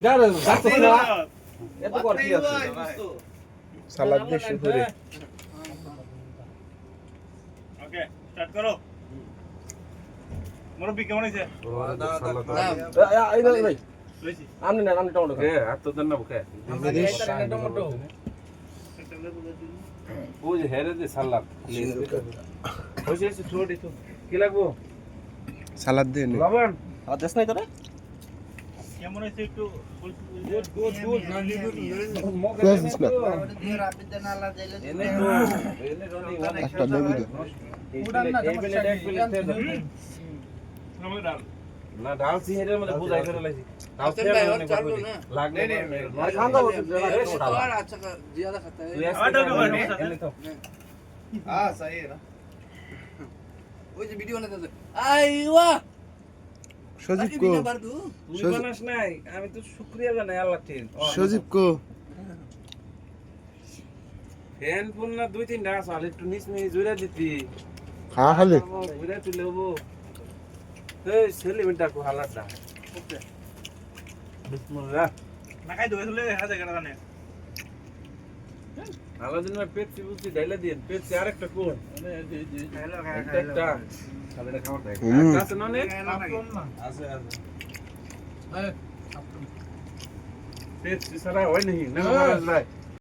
যারে যাচ্ছে না এত কর কি আছে সালাদ বেশি করে ওকে স্টার্ট করো মুরব্বি কেমন হইছে এই ভাই লইছি আমনি না আমনি টমেটো কে এত দেন না বুকে টমেটো ও যে হেরে দে সালাদ হইছে ছোড়ি তো কি লাগবো সালাদ দেন লবণ আর দেশ নাই তোরে কেমন হইছে একটু গুড Close না এনে তো এনে রনি একটা লেবু দে এই প্লেট এক প্লেট নমে ডাল না ডাল সি হেরে মধ্যে বুঝাই করে লাইছি ডাল সি লাগবে আর খান দাও अच्छा ज्यादा खाता है এনে তো हां सही है ना वो जो वीडियो बनाते थे आईवा সজীব কো তুই বানাস নাই আমি তো শুকরিয়া জানাই আল্লাহ ঠিক সজীব কো ফ্যান ফোন না দুই তিনটা আছে একটু নিচ নিচ জুড়ে দিতি হ্যাঁ হালে জুড়ে তুলে হবো এই সেলিমেন্টটা কো হালাটা ওকে বিসমিল্লাহ না খাই দই তুলে হাতে কাটা জানে আলাদিন মে পেপসি বুঝি ডাইলা দিন পেপসি আরেকটা কোন একটা খাবে খাওয়া দেয় আছে না নে আছে আছে পেপসি সারা হয় নাই না না